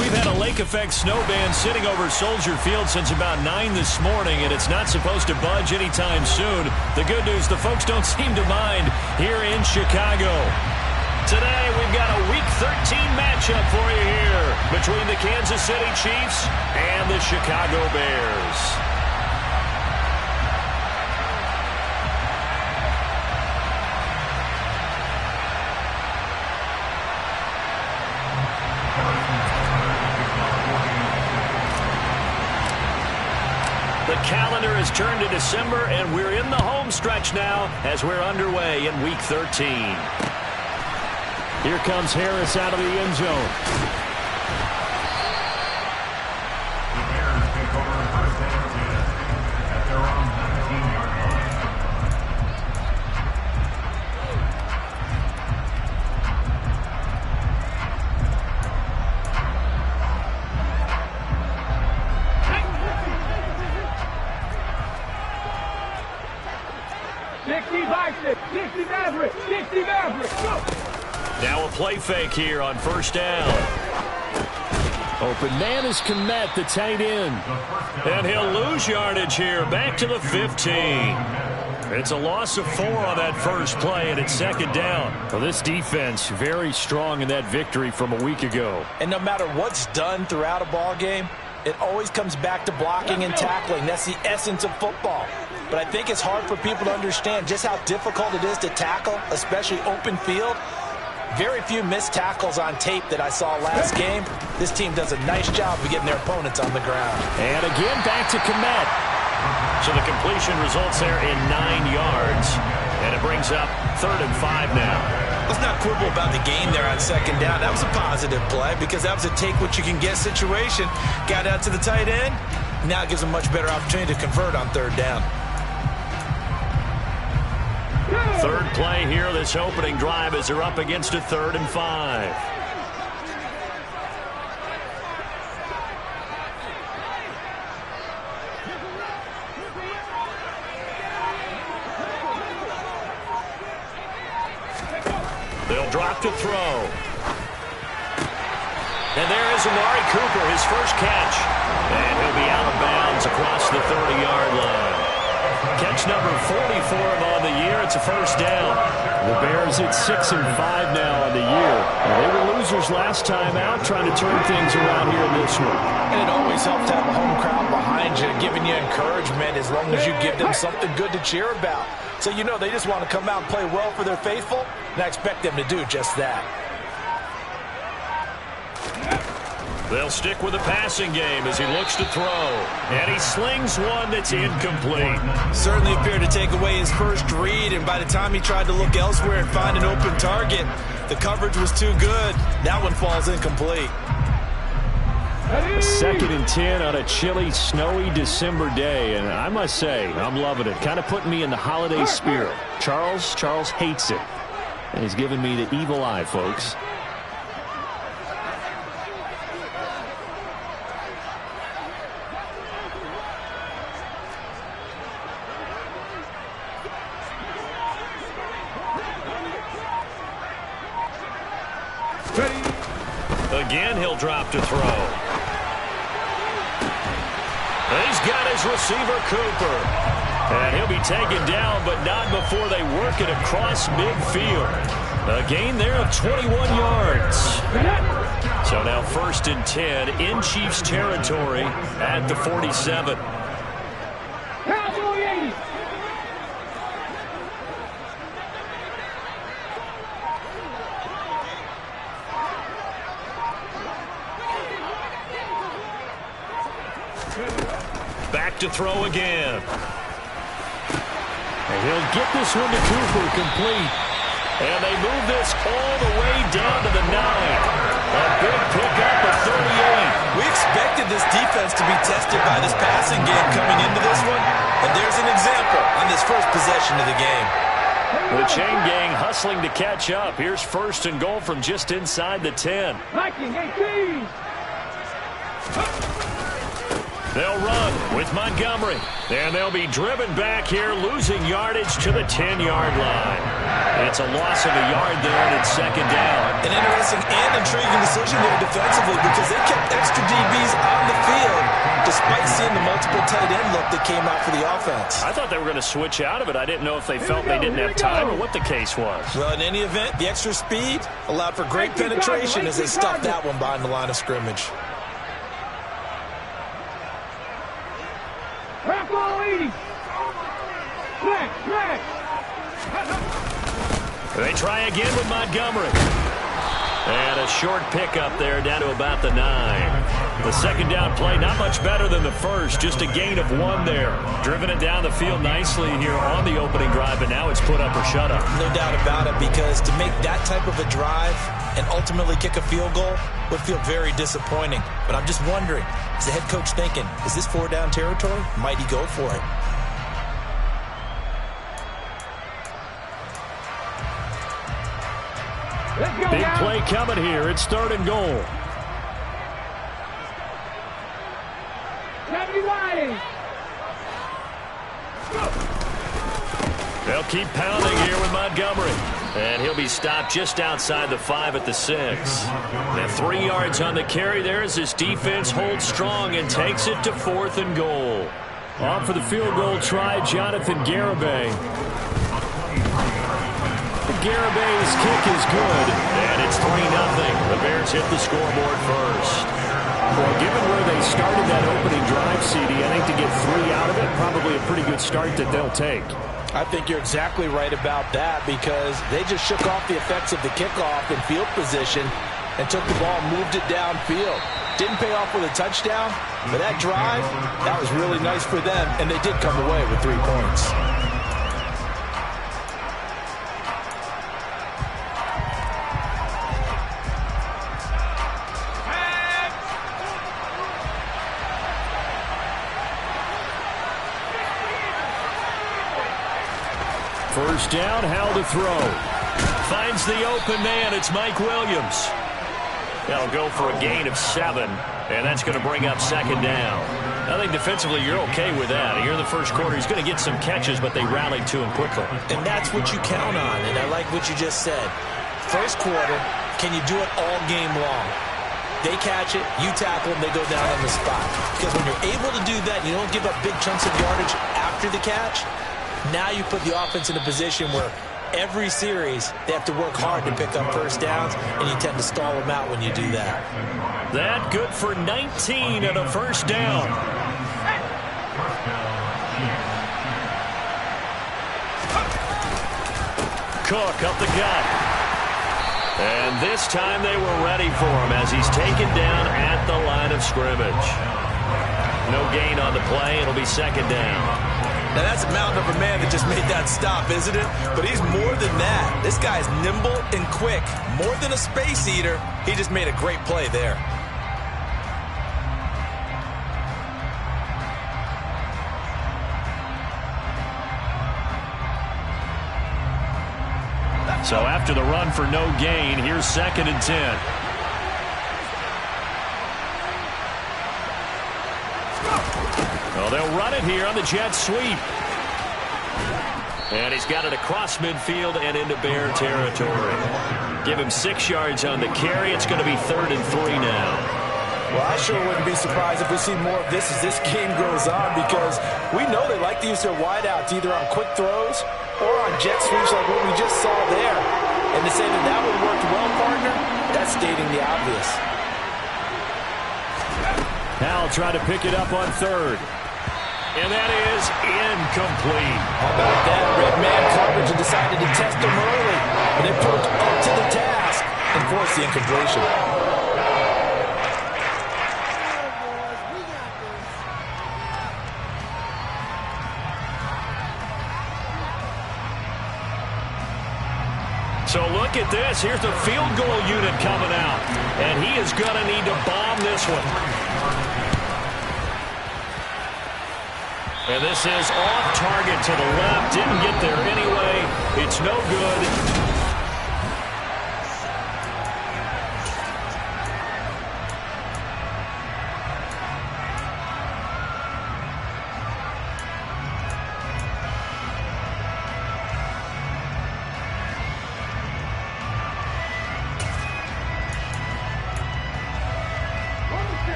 We've had a lake effect snow band sitting over Soldier Field since about 9 this morning, and it's not supposed to budge anytime soon. The good news, the folks don't seem to mind here in Chicago. Today, we've got a Week 13 matchup for you here between the Kansas City Chiefs and the Chicago Bears. The calendar has turned to December, and we're in the home stretch now as we're underway in Week 13. Here comes Harris out of the end zone. The Bears take over first and 10 at their own 19-yard line. Now a play fake here on first down. Open man is Kmet, the tight end. And he'll lose yardage here, back to the 15. It's a loss of 4 on that first play, and it's second down. Well, this defense very strong in that victory from a week ago. And no matter what's done throughout a ball game, it always comes back to blocking and tackling. That's the essence of football. But I think it's hard for people to understand just how difficult it is to tackle, especially open field. Very few missed tackles on tape that I saw last game. This team does a nice job of getting their opponents on the ground. And again, back to Kmet. So the completion results there in 9 yards. And it brings up 3rd and 5 now. Let's not quibble about the gain there on second down. That was a positive play because that was a take-what-you-can-get situation. Got out to the tight end. Now it gives them a much better opportunity to convert on 3rd down. Third play here, this opening drive, as they're up against a 3rd and 5. They'll drop to throw. And there is Amari Cooper, his first catch. And he'll be out of bounds across the 30-yard line. Catch number 40 for him on the year. It's a first down. The Bears at 6 and 5 now on the year. They were losers last time out, trying to turn things around here in this one. And it always helps to have a home crowd behind you, giving you encouragement as long as you give them something good to cheer about. So you know they just want to come out and play well for their faithful, and I expect them to do just that. They'll stick with the passing game as he looks to throw. And he slings one that's incomplete. Certainly appeared to take away his first read, and by the time he tried to look elsewhere and find an open target, the coverage was too good. That one falls incomplete. A 2nd and 10 on a chilly, snowy December day, and I must say, I'm loving it. Kind of putting me in the holiday spirit. Charles hates it, and he's giving me the evil eye, folks. Again, he'll drop to throw. He's got his receiver, Cooper. And he'll be taken down, but not before they work it across midfield. A gain there of 21 yards. So now 1st and 10 in Chiefs territory at the 47. Back to throw again. And he'll get this one to Cooper, complete. And they move this all the way down to the 9. A big pickup of 38. We expected this defense to be tested by this passing game coming into this one. And there's an example on this first possession of the game. The chain gang hustling to catch up. Here's 1st and goal from just inside the 10. They'll run with It's Montgomery. And they'll be driven back here, losing yardage to the 10-yard line. It's a loss of a yard there, and it's second down. An interesting and intriguing decision there defensively because they kept extra DBs on the field despite seeing the multiple tight end look that came out for the offense. I thought they were going to switch out of it. I didn't know if they felt they didn't have time or what the case was. Well, in any event, the extra speed allowed for great penetration as they stuffed that one behind the line of scrimmage. They try again with Montgomery. And a short pickup there down to about the 9. The second down play, not much better than the first, just a gain of 1 there. Driven it down the field nicely here on the opening drive, but now it's put up or shut up. No doubt about it, because to make that type of a drive and ultimately kick a field goal would feel very disappointing. But I'm just wondering, is the head coach thinking, is this 4-down territory? Might he go for it? Big play coming here. It's 3rd and goal. They'll keep pounding here with Montgomery. And he'll be stopped just outside the 5 at the 6. And 3 yards on the carry there as this defense holds strong and takes it to 4th and goal. Off for the field goal try, Jonathan Garibay. Garibay's kick is good, and it's 3-0. The Bears hit the scoreboard first. Well, given where they started that opening drive, CD, I think to get 3 out of it, probably a pretty good start that they'll take. I think you're exactly right about that because they just shook off the effects of the kickoff in field position and took the ball and moved it downfield. Didn't pay off with a touchdown, but that drive, that was really nice for them, and they did come away with 3 points. First down, Howell to throw. Finds the open man. It's Mike Williams. That'll go for a gain of 7, and that's going to bring up second down. I think defensively you're okay with that. Here in the first quarter, he's going to get some catches, but they rallied to him quickly. And that's what you count on, and I like what you just said. First quarter, can you do it all game long? They catch it, you tackle them, they go down on the spot. Because when you're able to do that, you don't give up big chunks of yardage after the catch. Now you put the offense in a position where every series they have to work hard to pick up first downs, and you tend to stall them out when you do that. That good for 19 and a first down. Cook up the gut. And this time they were ready for him as he's taken down at the line of scrimmage. No gain on the play. It'll be second down. Now, that's a mountain of a man that just made that stop, isn't it? But he's more than that. This guy's nimble and quick. More than a space eater, he just made a great play there. So after the run for no gain, here's 2nd and 10. Well, they'll run it here on the jet sweep. And he's got it across midfield and into Bear territory. Give him 6 yards on the carry. It's going to be 3rd and 3 now. Well, I sure wouldn't be surprised if we see more of this as this game goes on because we know they like to use their wideouts either on quick throws or on jet sweeps like what we just saw there. And to say that that would work well, partner, that's stating the obvious. Howell tried to pick it up on 3rd. And that is incomplete. How about that? Red man coverage and decided to test them early. And they proved up to the task and forced the incompletion. So look at this. Here's the field goal unit coming out. And he is going to need to bomb this one. And this is off target to the left. Didn't get there anyway. It's no good.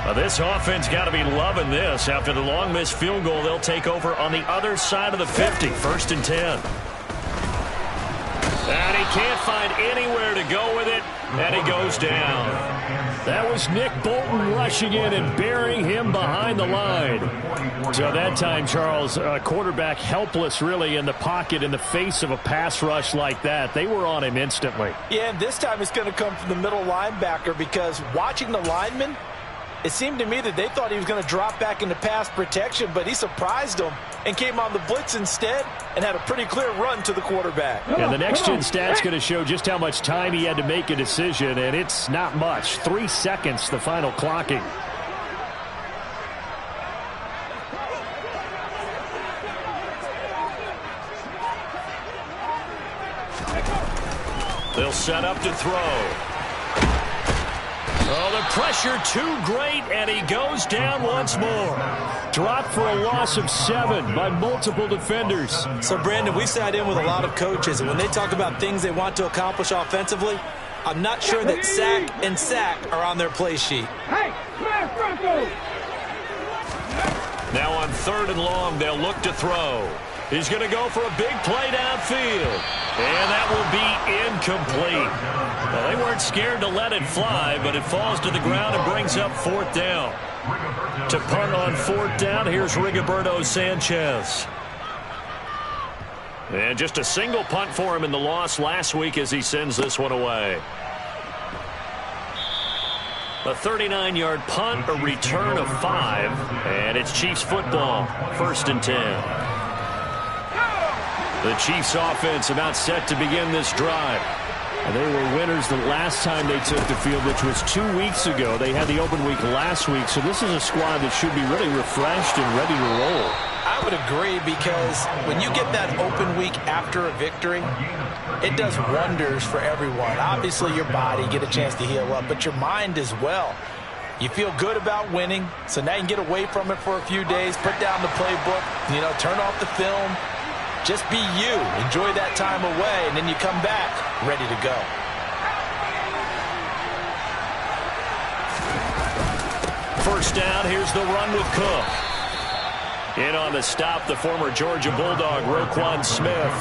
Well, this offense got to be loving this. After the long missed field goal, they'll take over on the other side of the 50, 1st and 10. And he can't find anywhere to go with it, and he goes down. That was Nick Bolton rushing in and burying him behind the line. So that time, Charles, quarterback helpless really in the pocket in the face of a pass rush like that. They were on him instantly. Yeah, and this time it's going to come from the middle linebacker, because watching the lineman, it seemed to me that they thought he was going to drop back into pass protection, but he surprised them and came on the blitz instead and had a pretty clear run to the quarterback. And the next-gen stat's going to show just how much time he had to make a decision, and it's not much. 3 seconds, the final clocking. They'll set up to throw. Oh, the pressure too great, and he goes down once more. Dropped for a loss of 7 by multiple defenders. So, Brandon, we sat in with a lot of coaches, and when they talk about things they want to accomplish offensively, I'm not sure that sack and sack are on their play sheet. Now on 3rd and long, they'll look to throw. He's going to go for a big play downfield. And that will be incomplete. Well, they weren't scared to let it fly, but it falls to the ground and brings up 4th down. To punt on 4th down, here's Rigoberto Sanchez. And just a single punt for him in the loss last week as he sends this one away. A 39-yard punt, a return of 5, and it's Chiefs football, 1st and 10. The Chiefs offense about set to begin this drive. And they were winners the last time they took the field, which was 2 weeks ago. They had the open week last week, so this is a squad that should be really refreshed and ready to roll. I would agree, because when you get that open week after a victory, it does wonders for everyone. Obviously, your body, get a chance to heal up, but your mind as well. You feel good about winning, so now you can get away from it for a few days, put down the playbook, turn off the film. Just be you. Enjoy that time away, and then you come back ready to go. First down, here's the run with Cook. In on the stop, the former Georgia Bulldog, Roquan Smith.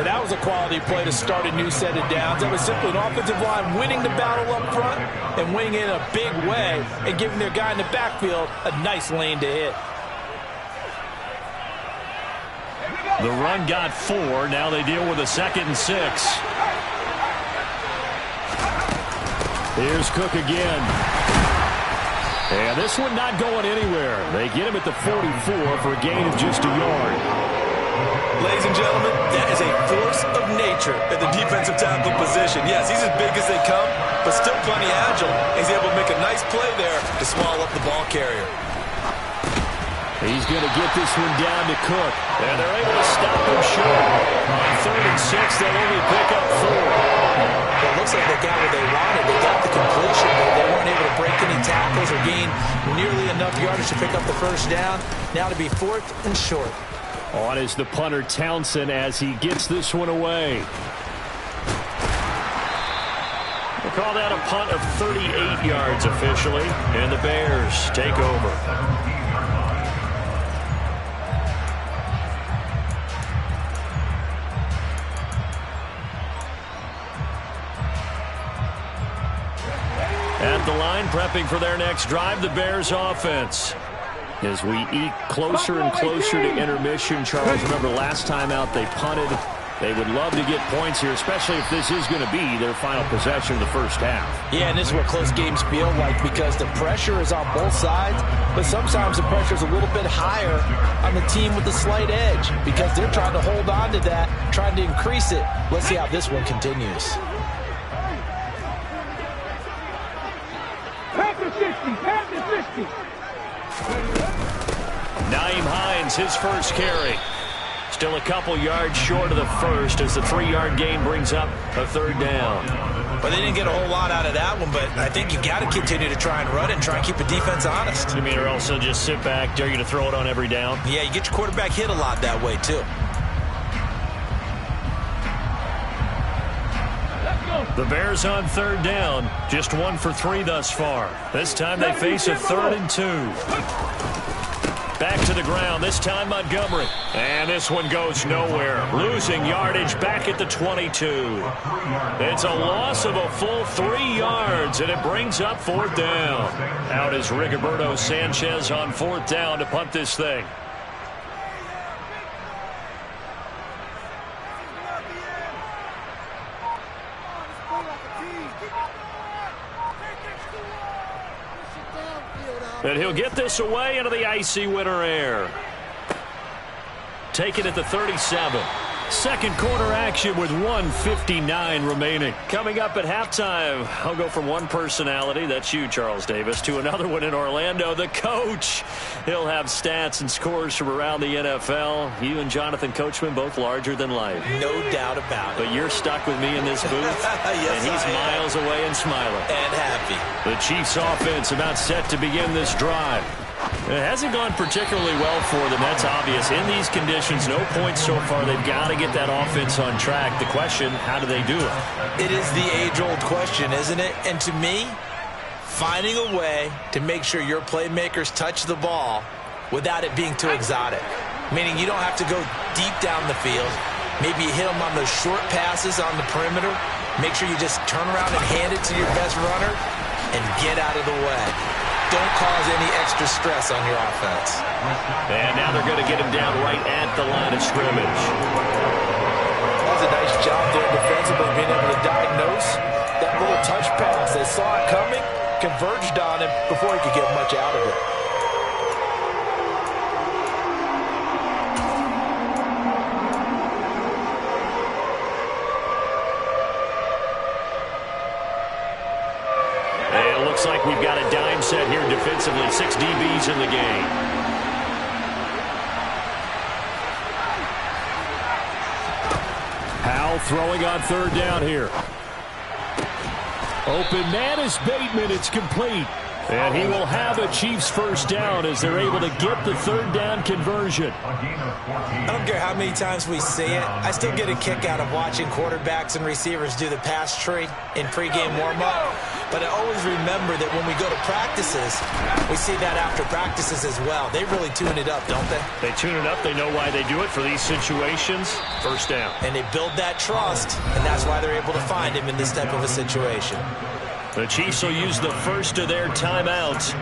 And that was a quality play to start a new set of downs. That was simply an offensive line winning the battle up front and winning it in a big way and giving their guy in the backfield a nice lane to hit. The run got 4. Now they deal with a 2nd and 6. Here's Cook again. And this one not going anywhere. They get him at the 44 for a gain of just a yard. Ladies and gentlemen, that is a force of nature at the defensive tackle position. Yes, he's as big as they come, but still plenty agile. He's able to make a nice play there to swallow up the ball carrier. He's going to get this one down to Cook. And they're able to stop him short. On 3rd and 6, they'll only pick up 4. Well, it looks like they got what they wanted. They got the completion, but they weren't able to break any tackles or gain nearly enough yardage to pick up the first down. Now to be 4th and short. On is the punter Townsend as he gets this one away. We'll call that a punt of 38 yards officially. And the Bears take over. At the line, prepping for their next drive, the Bears offense. As we eke closer and closer to intermission, Charles, remember last time out they punted. They would love to get points here, especially if this is going to be their final possession of the first half. Yeah, and this is what close games feel like, because the pressure is on both sides, but sometimes the pressure is a little bit higher on the team with the slight edge because they're trying to hold on to that, trying to increase it. Let's see how this one continues. Nyheim Hines, his first carry. Still a couple yards short of the first as the 3-yard gain brings up a 3rd down. But they didn't get a whole lot out of that one, but I think you got to continue to try and run and try and keep the defense honest. You mean or also just sit back, dare you to throw it on every down? Yeah, you get your quarterback hit a lot that way, too. Let's go. The Bears on third down, just 1 for 3 thus far. This time they face a 3rd and 2. Back to the ground, this time Montgomery. And this one goes nowhere. Losing yardage back at the 22. It's a loss of a full 3 yards, and it brings up 4th down. Out is Rigoberto Sanchez on 4th down to punt this thing. And he'll get this away into the icy winter air. Taken at the 37. Second quarter action with 1:59 remaining. Coming up at halftime, I'll go from one personality, that's you, Charles Davis, to another one in Orlando, the coach. He'll have stats and scores from around the NFL. You and Jonathan Coachman both larger than life. No doubt about it. But you're stuck with me in this booth, yes, and he's miles away and smiling. And happy. The Chiefs offense about set to begin this drive. It hasn't gone particularly well for them. That's obvious. In these conditions, no points so far. They've got to get that offense on track. The question, how do they do it? It is the age-old question, isn't it? And to me, finding a way to make sure your playmakers touch the ball without it being too exotic. Meaning you don't have to go deep down the field. Maybe you hit them on those short passes on the perimeter. Make sure you just turn around and hand it to your best runner and get out of the way. Don't cause any extra stress on your offense. And now they're going to get him down right at the line of scrimmage. That was a nice job there defensively, being able to diagnose that little touch pass. They saw it coming, converged on him before he could get much out of it. Looks like we've got a dime set here defensively. 6 DBs in the game. Howell throwing on third down here. Open man is Bateman. It's complete. And he will have a Chiefs first down as they're able to get the third down conversion. I don't care how many times we see it. I still get a kick out of watching quarterbacks and receivers do the pass tree in pregame warm-up. But I always remember that when we go to practices, we see that after practices as well. They really tune it up, don't they? They tune it up. They know why they do it for these situations. First down. And they build that trust, and that's why they're able to find him in this type of a situation. The Chiefs will use the first of their timeouts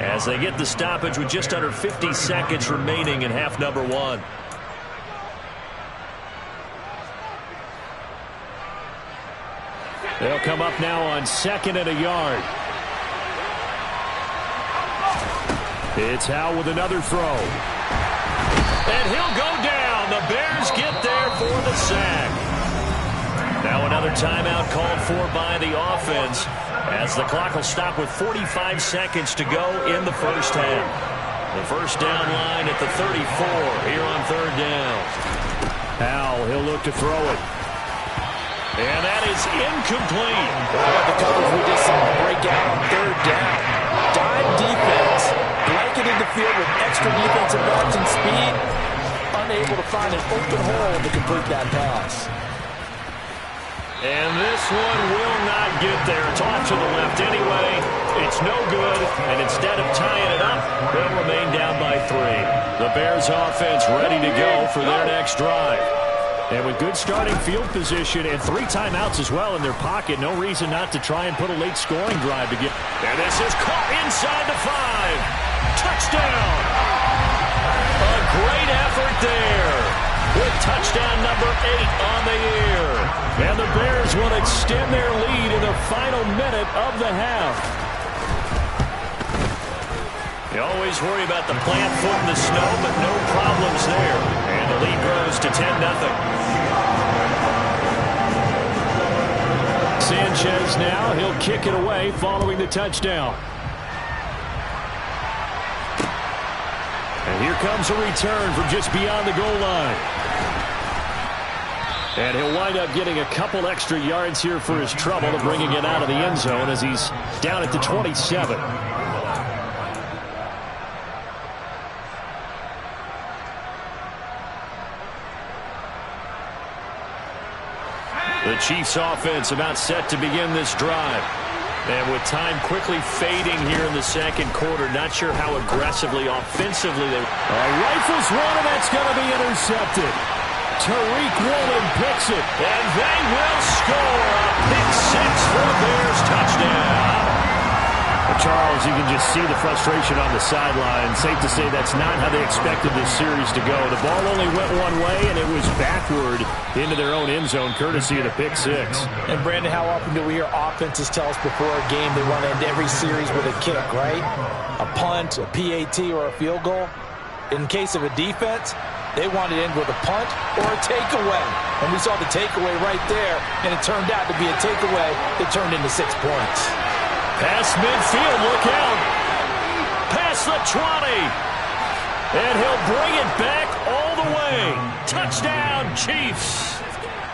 as they get the stoppage with just under 50 seconds remaining in half number 1. They'll come up now on 2nd and a yard. It's Howell with another throw. And he'll go down. The Bears get there for the sack. Now another timeout called for by the offense as the clock will stop with 45 seconds to go in the first half. The first down line at the 34 here on third down. Howell, he'll look to throw it. And that is incomplete. The coverage we just saw break out on third down. Dime defense, blanketed the field with extra defensive backs and speed, unable to find an open hole to complete that pass. And this one will not get there. It's off to the left anyway. It's no good. And instead of tying it up, they'll remain down by 3. The Bears offense ready to go for their next drive. And with good starting field position and 3 timeouts as well in their pocket, no reason not to try and put a late scoring drive to get. And this is caught inside the 5. Touchdown. A great effort there. With touchdown number 8 on the year. And the Bears will extend their lead in the final minute of the half. You always worry about the plant foot in the snow, but no problems there. And the lead grows to 10-0. Sanchez now, he'll kick it away following the touchdown. And here comes a return from just beyond the goal line. And he'll wind up getting a couple extra yards here for his trouble to bringing it out of the end zone as he's down at the 27. The The Chiefs offense about set to begin this drive. And with time quickly fading here in the second quarter, not sure how aggressively, offensively they... Rifles one, and that's going to be intercepted. Tariq Woolen picks it. And they will score a pick six for the Bears touchdown. Charles, you can just see the frustration on the sideline. Safe to say that's not how they expected this series to go. The ball only went one way, and it was backward into their own end zone, courtesy of the pick six. And, Brandon, how often do we hear offenses tell us before a game they want to end every series with a kick, right? A punt, a PAT, or a field goal. In case of a defense, they wanted to end with a punt or a takeaway. And we saw the takeaway right there, and it turned out to be a takeaway that turned into 6 points. Past midfield, look out. Past the 20. And he'll bring it back all the way. Touchdown, Chiefs.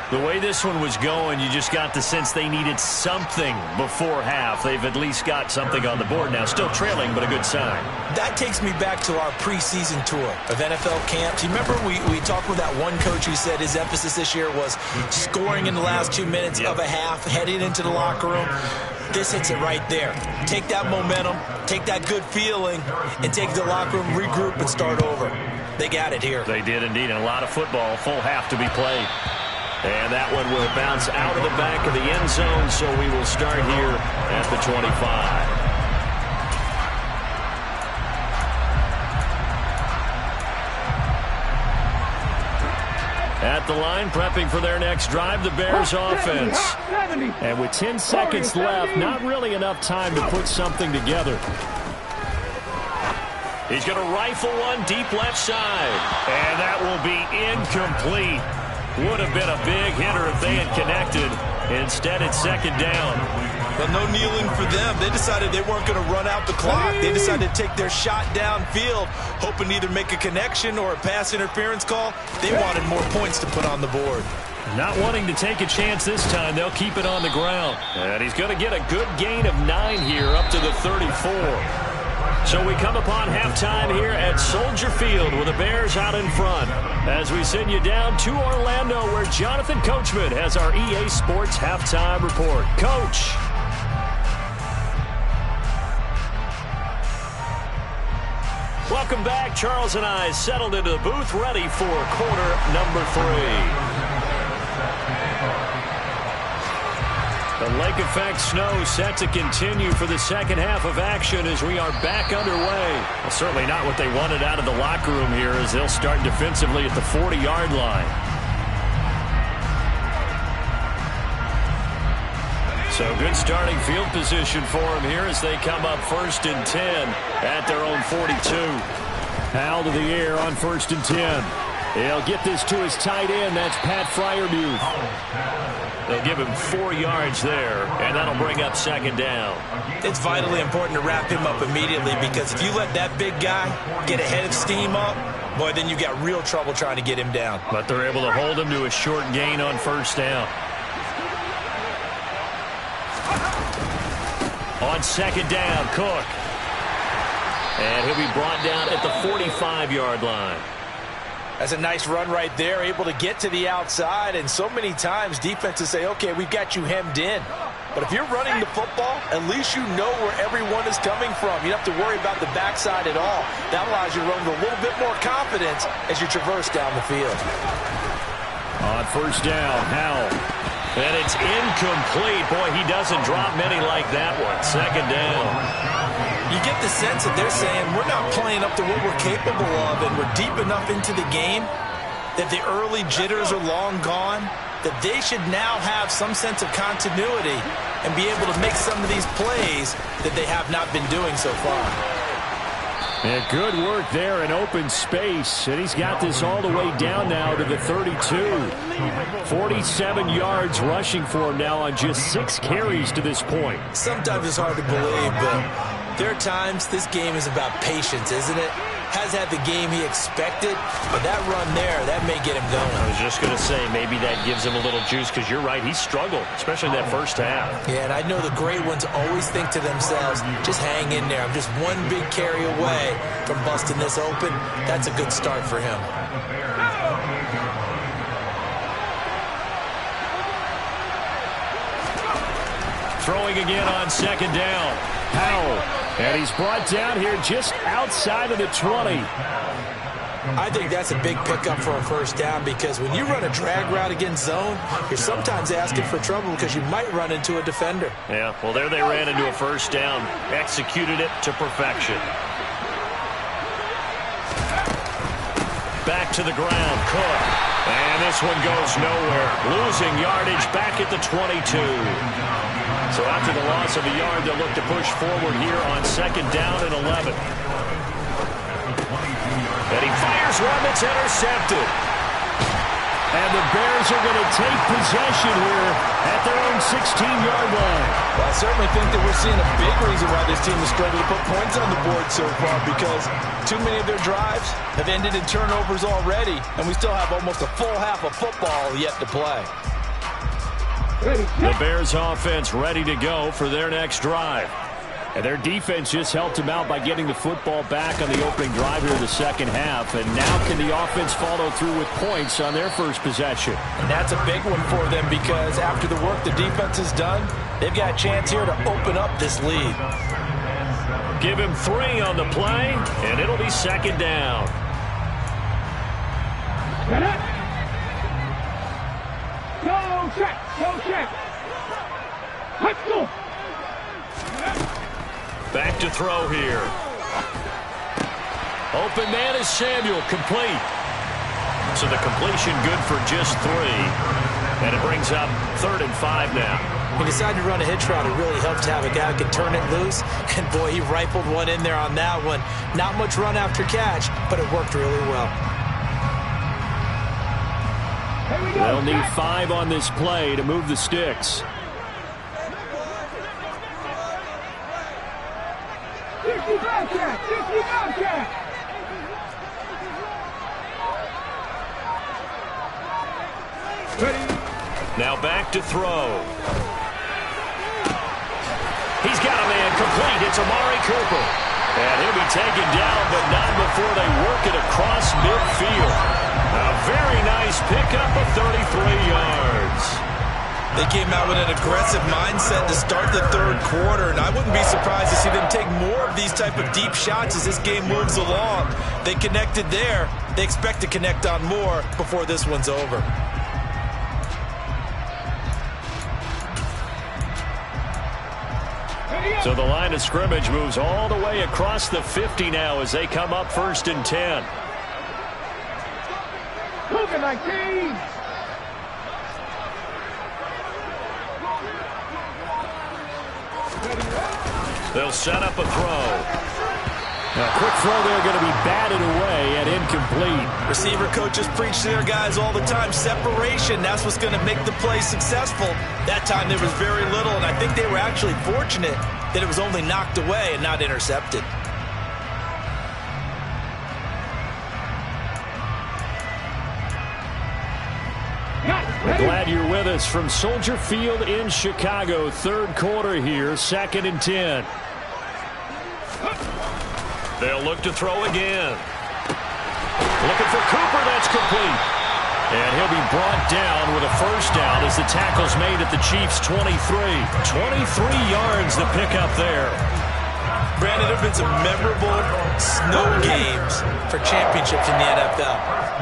The way this one was going, you just got the sense they needed something before half. They've at least got something on the board now. Still trailing, but a good sign. That takes me back to our preseason tour of NFL camps. You remember we talked with that one coach who said his emphasis this year was scoring in the last 2 minutes of a half, heading into the locker room. This hits it right there. Take that momentum, take that good feeling, and take the locker room, regroup, and start over. They got it here. They did indeed, and a lot of football, full half to be played. And that one will bounce out of the back of the end zone, so we will start here at the 25. At the line, prepping for their next drive, the Bears offense. And with 10 seconds left, not really enough time to put something together. He's going to rifle one deep left side. And that will be incomplete. Would have been a big hitter if they had connected. Instead, it's second down. But no kneeling for them. They decided they weren't going to run out the clock. They decided to take their shot downfield, hoping to either make a connection or a pass interference call. They wanted more points to put on the board. Not wanting to take a chance this time, they'll keep it on the ground. And he's going to get a good gain of 9 here up to the 34. So we come upon halftime here at Soldier Field with the Bears out in front. As we send you down to Orlando, where Jonathan Coachman has our EA Sports halftime report. Coach. Welcome back. Charles and I settled into the booth, ready for quarter number 3. The lake effect snow set to continue for the second half of action as we are back underway. Well, certainly not what they wanted out of the locker room here as they'll start defensively at the 40-yard line. So good starting field position for them here as they come up 1st and 10 at their own 42. Howell to the air on 1st and 10. He'll get this to his tight end. That's Pat Fryermuth. They'll give him 4 yards there, and that'll bring up second down. It's vitally important to wrap him up immediately because if you let that big guy get ahead of steam up, boy, then you got real trouble trying to get him down. But they're able to hold him to a short gain on 1st down. On 2nd down, Cook. And he'll be brought down at the 45-yard line. That's a nice run right there, able to get to the outside. And so many times defenses say, okay, we've got you hemmed in. But if you're running the football, at least you know where everyone is coming from. You don't have to worry about the backside at all. That allows you to run with a little bit more confidence as you traverse down the field. On 1st down, Howell. And it's incomplete. Boy, he doesn't drop many like that one. 2nd down. You get the sense that they're saying we're not playing up to what we're capable of, and we're deep enough into the game that the early jitters are long gone, that they should now have some sense of continuity and be able to make some of these plays that they have not been doing so far. And good work there in open space. And he's got this all the way down now to the 32. 47 yards rushing for him now on just 6 carries to this point. Sometimes it's hard to believe, but there are times this game is about patience, isn't it? Has had the game he expected, but that run there, that may get him going. I was just going to say, maybe that gives him a little juice, because you're right, he struggled, especially that first half. Yeah, and I know the great ones always think to themselves, just hang in there. I'm just one big carry away from busting this open. That's a good start for him. Throwing again on second down. Howell. And he's brought down here just outside of the 20. I think that's a big pickup for a first down because when you run a drag route against zone, you're sometimes asking for trouble because you might run into a defender. Yeah, well, there they ran into a first down. Executed it to perfection. Back to the ground, Cook. And this one goes nowhere. Losing yardage back at the 22. So after the loss of a yard, they'll look to push forward here on second down and 11. And he fires one that's intercepted. And the Bears are going to take possession here at their own 16-yard line. Well, I certainly think that we're seeing a big reason why this team has struggled to put points on the board so far because too many of their drives have ended in turnovers already, and we still have almost a full half of football yet to play. The Bears offense ready to go for their next drive. And their defense just helped them out by getting the football back on the opening drive here in the second half. And now can the offense follow through with points on their first possession? And that's a big one for them because after the work the defense has done, they've got a chance here to open up this lead. Give him 3 on the play, and it'll be second down. Go check! Go check! Let's go! Back to throw here. Open man is Samuel, complete. So the completion good for just 3. And it brings up 3rd and 5 now. He decided to run a hitch route. It really helped to have a guy who could turn it loose. And boy, he rifled one in there on that one. Not much run after catch, but it worked really well. They'll need 5 on this play to move the sticks. Now back to throw. He's got a man complete. It's Amari Cooper. And he'll be taken down, but not before they work it across midfield. A very nice pickup of 33 yards. They came out with an aggressive mindset to start the third quarter, and I wouldn't be surprised to see them take more of these type of deep shots as this game moves along. They connected there. They expect to connect on more before this one's over. So the line of scrimmage moves all the way across the 50 now as they come up 1st and 10. They'll set up a throw. A quick throw there going to be batted away and incomplete. Receiver coaches preach to their guys all the time. Separation, that's what's going to make the play successful. That time there was very little, and I think they were actually fortunate that it was only knocked away and not intercepted. We're glad you're with us from Soldier Field in Chicago. 3rd quarter here, 2nd and 10. They'll look to throw again. Looking for Cooper, that's complete. And he'll be brought down with a first down as the tackle's made at the Chiefs' 23. 23 yards the pickup there. Brandon, there have been some memorable snow games for championships in the NFL.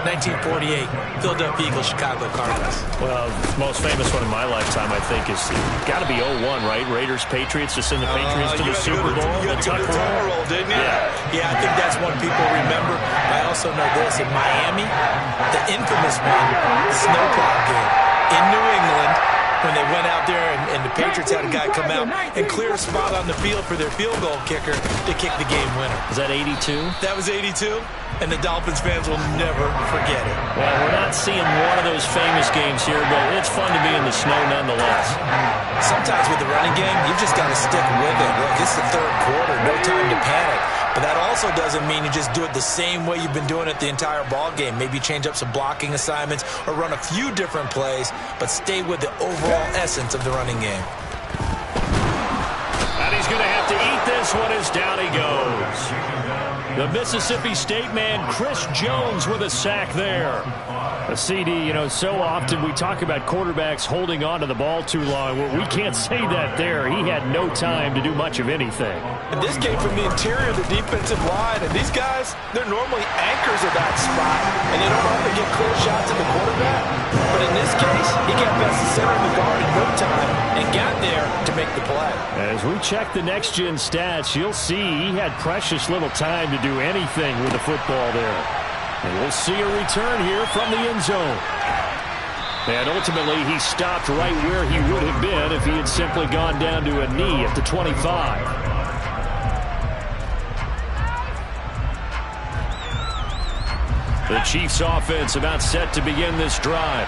1948, Philadelphia Eagles, Chicago Cardinals. Well, the most famous one in my lifetime, I think, is got to be 01, right? Raiders, Patriots, to send the Patriots to the Super Bowl. You had to go to the tuck roll, didn't you? Yeah, I think that's one people remember. I also know this. In Miami, the infamous one, the snowplow game in New England, when they went out there and the Patriots had a guy come out and clear a spot on the field for their field goal kicker to kick the game winner. Was that 82? That was 82, and the Dolphins fans will never forget it. Well, we're not seeing one of those famous games here, but it's fun to be in the snow nonetheless. Sometimes with the running game, you've just got to stick with it. Look, it's the 3rd quarter, no time to panic. But that also doesn't mean you just do it the same way you've been doing it the entire ball game. Maybe change up some blocking assignments or run a few different plays, but stay with the overall essence of the running game. And he's going to have to eat this one as down he goes. The Mississippi State man, Chris Jones, with a sack there. A CD, you know, so often we talk about quarterbacks holding on to the ball too long. Well, we can't say that there. He had no time to do much of anything. And this came from the interior of the defensive line. And these guys, they're normally anchors of that spot. And they don't often get clear shots at the quarterback. But in this case, he got past the center of the guard in no time and got there to make the play. As we check the next-gen stats, you'll see he had precious little time to do anything with the football there. And we'll see a return here from the end zone. And ultimately, he stopped right where he would have been if he had simply gone down to a knee at the 25. The Chiefs offense about set to begin this drive.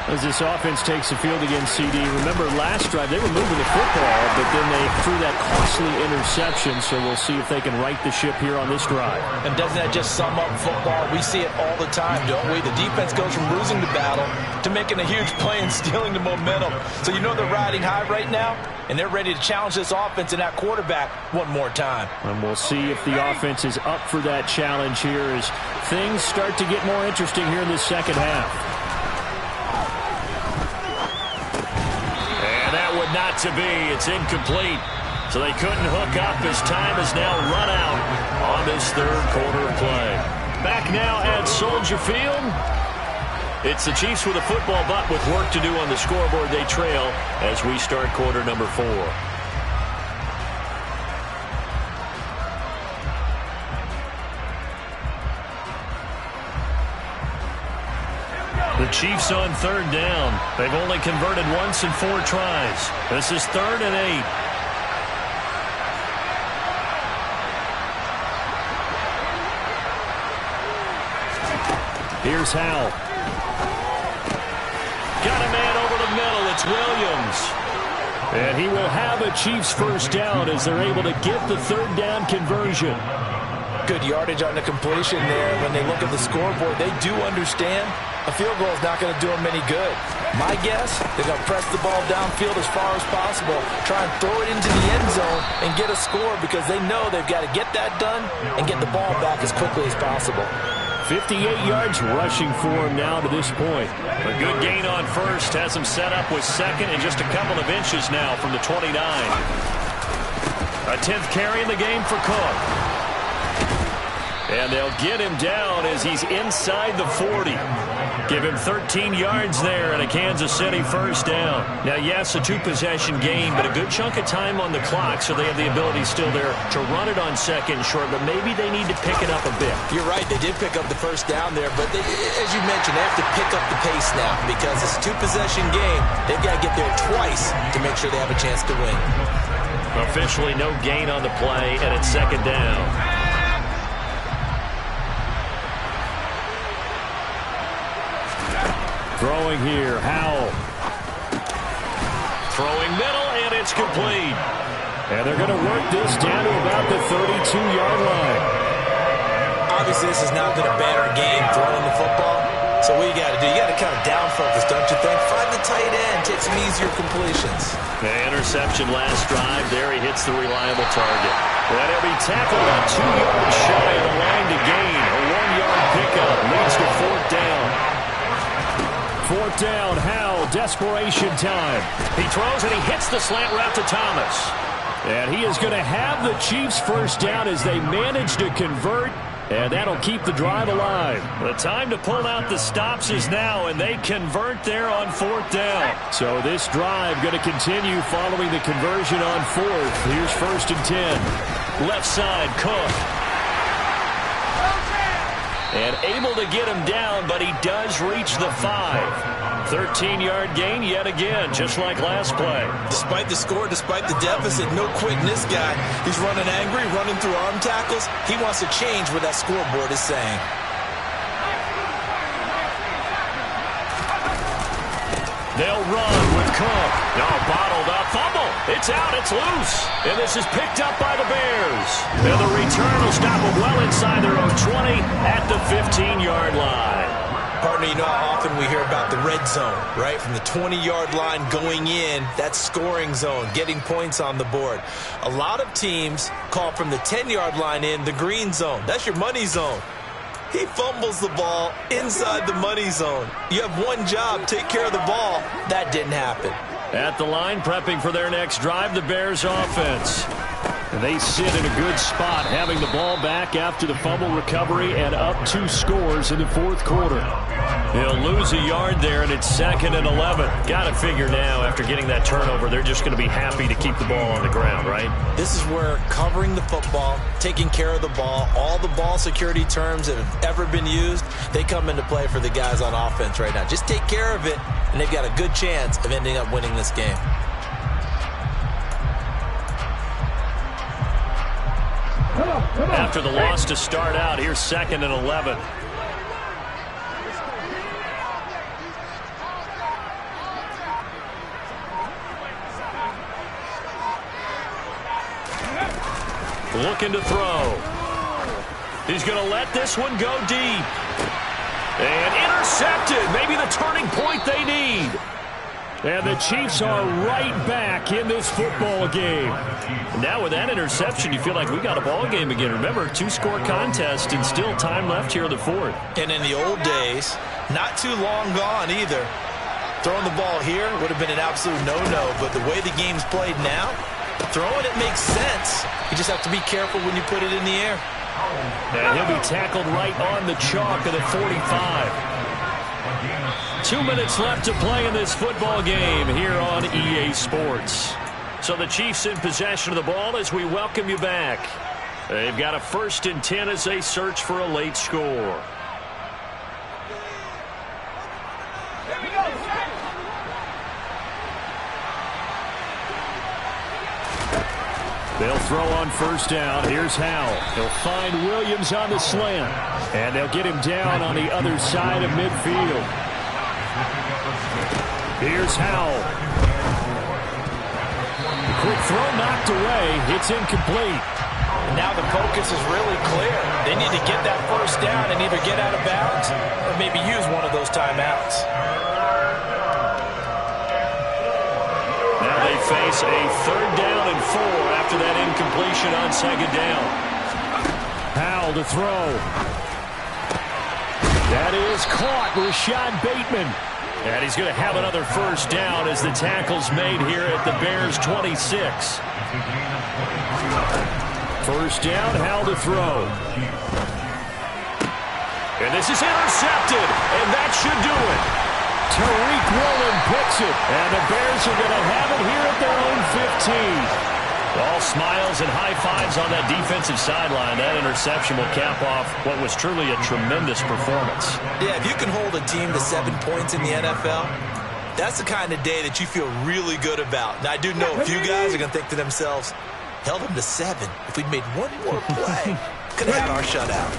As this offense takes the field against CD, remember last drive they were moving the football, but then they threw that costly interception, so we'll see if they can right the ship here on this drive. And doesn't that just sum up football? We see it all the time, don't we? The defense goes from losing the battle to making a huge play and stealing the momentum. So you know they're riding high right now, and they're ready to challenge this offense and that quarterback one more time. And we'll see if the offense is up for that challenge here as things start to get more interesting here in the second half. Not to be. It's incomplete. So they couldn't hook up as time is now run out on this third quarter play. Back now at Soldier Field. It's the Chiefs with a football, but with work to do on the scoreboard. They trail as we start quarter number 4. The Chiefs on third down. They've only converted once in 4 tries. This is 3rd and 8. Here's Howell. Got a man over the middle. It's Williams. And he will have a Chiefs first down as they're able to get the third down conversion. Good yardage on the completion there. When they look at the scoreboard, they do understand a field goal is not going to do them any good. My guess, they're going to press the ball downfield as far as possible, try and throw it into the end zone and get a score because they know they've got to get that done and get the ball back as quickly as possible. 58 yards rushing for him now to this point. A good gain on first has him set up with second and just a couple of inches now from the 29. A 10th carry in the game for Cook. And they'll get him down as he's inside the 40. Give him 13 yards there and a Kansas City first down. Now, yes, a 2-possession game, but a good chunk of time on the clock, so they have the ability still there to run it on second and short, but maybe they need to pick it up a bit. You're right. They did pick up the first down there, but they, as you mentioned, they have to pick up the pace now because it's a 2-possession game. They've got to get there twice to make sure they have a chance to win. Officially no gain on the play, and it's second down. Throwing here, Howell. Throwing middle, and it's complete. And they're going to work this down to about the 32-yard line. Obviously, this has not been a banner game throwing the football. So what you got to do, you got to kind of down focus, don't you think? Find the tight end, take some easier completions. The interception last drive. There he hits the reliable target. Well, he'll be tackled about 2 yards shy of the line to gain. A 1-yard pickup leads to 4th down. 4th down, Howell, desperation time. He throws and he hits the slant route to Thomas. And he is going to have the Chiefs first down as they manage to convert, and that'll keep the drive alive. The time to pull out the stops is now, and they convert there on 4th down. So this drive going to continue following the conversion on 4th. Here's 1st and 10. Left side, Cook. And able to get him down, but he does reach the 5. 13-yard gain yet again, just like last play. Despite the score, despite the deficit, no quitting this guy. He's running angry, running through arm tackles. He wants to change what that scoreboard is saying. They'll run with Cook. No, bottled up. Fumble. It's out. It's loose. And this is picked up by the Bears. And the return will stop them well inside their own 20 at the 15-yard line. Partner, you know how often we hear about the red zone, right? From the 20-yard line going in, that's scoring zone, getting points on the board. A lot of teams call from the 10-yard line in the green zone. That's your money zone. He fumbles the ball inside the money zone. You have one job, take care of the ball. That didn't happen. At the line, prepping for their next drive, the Bears offense. And they sit in a good spot, having the ball back after the fumble recovery and up 2 scores in the fourth quarter. He'll lose a yard there, and it's 2nd and 11. Got to figure now, after getting that turnover, they're just going to be happy to keep the ball on the ground, right? This is where covering the football, taking care of the ball, all the ball security terms that have ever been used, they come into play for the guys on offense right now. Just take care of it, and they've got a good chance of ending up winning this game. After the loss to start out, here's 2nd and 11. Looking to throw. He's going to let this one go deep. And intercepted. Maybe the turning point they need. And the Chiefs are right back in this football game. Now with that interception, you feel like we got a ball game again. Remember, 2-score contest and still time left here in the fourth. And in the old days, not too long gone either. Throwing the ball here would have been an absolute no-no, but the way the game's played now, throwing it makes sense. You just have to be careful when you put it in the air. And he'll be tackled right on the chalk at the 45. 2 minutes left to play in this football game here on EA Sports. So the Chiefs in possession of the ball as we welcome you back. They've got a 1st and 10 as they search for a late score. They'll throw on 1st down. Here's Howell. He'll find Williams on the slant. And they'll get him down on the other side of midfield. Here's Howell. The quick throw knocked away. It's incomplete. Now the focus is really clear. They need to get that 1st down and either get out of bounds or maybe use one of those timeouts. Now they face a 3rd down and 4 after that incompletion on 2nd down. Howell to throw. That is caught. Rashad Bateman. And he's going to have another 1st down as the tackle's made here at the Bears' 26. 1st down, Howell to throw. And this is intercepted, and that should do it. Tariq Woolen picks it, and the Bears are going to have it here at their own 15. All smiles and high fives on that defensive sideline. That interception will cap off what was truly a tremendous performance. Yeah, if you can hold a team to 7 points in the NFL, that's the kind of day that you feel really good about. Now, I do know a few guys are going to think to themselves, held them to 7. If we'd made one more play, could have had our shutout.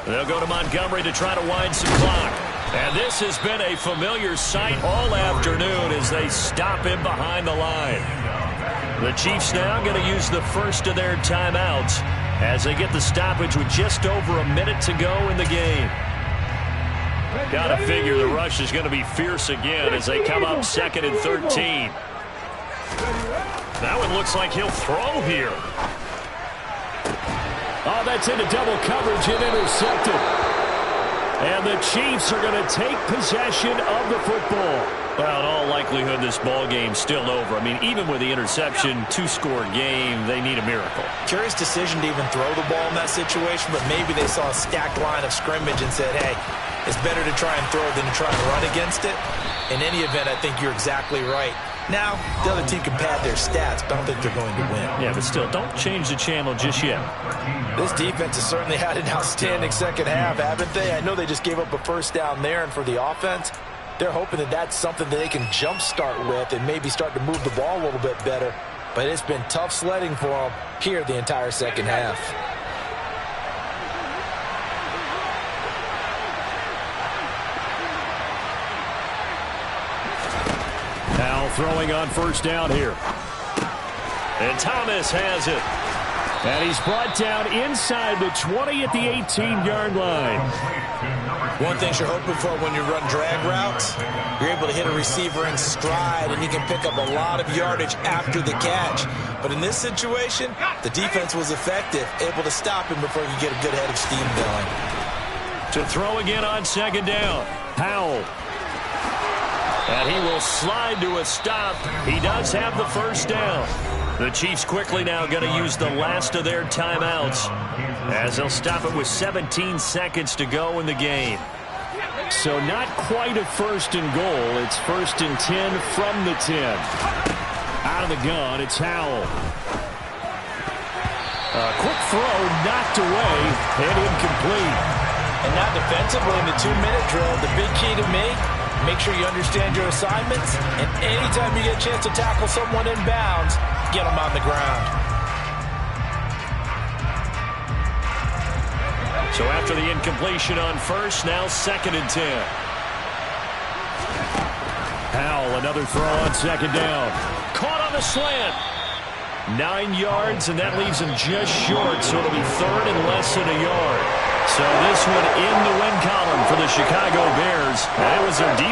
They'll go to Montgomery to try to wind some clock. And this has been a familiar sight all afternoon as they stop him behind the line. The Chiefs now going to use the 1st of their timeouts as they get the stoppage with just over a minute to go in the game. Got to figure the rush is going to be fierce again as they come up 2nd and 13. Now it looks like he'll throw here. Oh, that's into double coverage and intercepted. And the Chiefs are going to take possession of the football. Well, in all likelihood, this ball game's still over. I mean, even with the interception, 2-score game, they need a miracle. Curious decision to even throw the ball in that situation, but maybe they saw a stacked line of scrimmage and said, hey, it's better to try and throw than to try and run against it. In any event, I think you're exactly right. Now, the other team can pad their stats, but I don't think they're going to win. Yeah, but still, don't change the channel just yet. This defense has certainly had an outstanding second half, haven't they? I know they just gave up a 1st down there, and for the offense, they're hoping that that's something that they can jumpstart with and maybe start to move the ball a little bit better. But it's been tough sledding for them here the entire second half. Now throwing on 1st down here. And Thomas has it. And he's brought down inside the 20 at the 18-yard line. One thing you're hoping for when you run drag routes, you're able to hit a receiver in stride, and he can pick up a lot of yardage after the catch. But in this situation, the defense was effective, able to stop him before he could get a good head of steam going. To throw again on second down. Powell. And he will slide to a stop. He does have the first down. The Chiefs quickly now going to use the last of their timeouts as they'll stop it with 17 seconds to go in the game. So not quite a first and goal. It's first and 10 from the 10. Out of the gun, it's Howell. A quick throw knocked away and incomplete. And now defensively in the 2-minute drill, the big key to me, make sure you understand your assignments, and anytime you get a chance to tackle someone in bounds, get them on the ground. So after the incompletion on first, now second and 10. Howell, another throw on second down. Caught on the slant. 9 yards, and that leaves him just short, so it'll be third and less than a yard. So this one in the win column for the Chicago Bears. And it was their defense